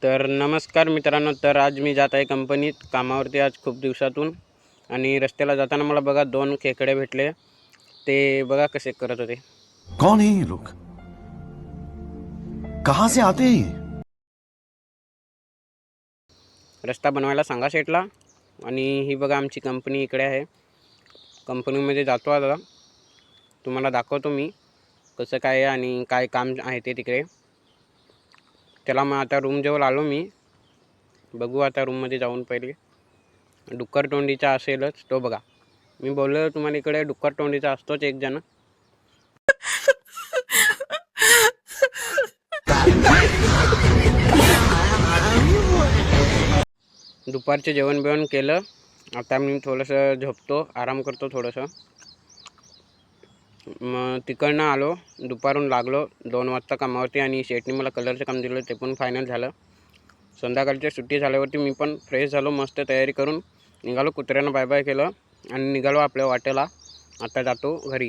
तर नमस्कार मित्रांनो, तर आज मी जात आहे कंपनीत कामावरती आज खूप दिवसातून. आणि रस्त्याला जाताना मला बघा 2 खेकडे भेटले. ते बघा कसे करत होते. कौन है ये लोग? कहां से आते हैं ये? रस्ता बनवायला सांगा शेटला. आणि ही बघा आमची कंपनी इकडे आहे. कंपनीमध्ये जातो आता. तुम्हाला दाखवतो मी कसं काय आहे आणि काय काम आहे ते तिकडे. त्याला मग आता रूमजवळ आलो मी. बघू आता रूममध्ये जाऊन पहिले. डुक्कर तोंडीचा असेलच तो बघा. मी बोललो तुम्हाला इकडे डुक्कर तोंडीचा असतोच एक जण. दुपारचे जेवण बिवण केलं. आता मी थोडंसं झोपतो, आराम करतो थोडंसं. मग तिकडनं आलो, दुपारून लागलो 2 वाजता कामावरती आणि शेटने मला कलरचं काम दिलं, ते पण फायनल झालं. संध्याकाळची सुट्टी झाल्यावरती मी पण फ्रेश झालो, मस्त तयारी करून निघालो. कुत्र्यांना बाय बाय केलं आणि निघालो आपल्या वाटेला. आता जातो घरी.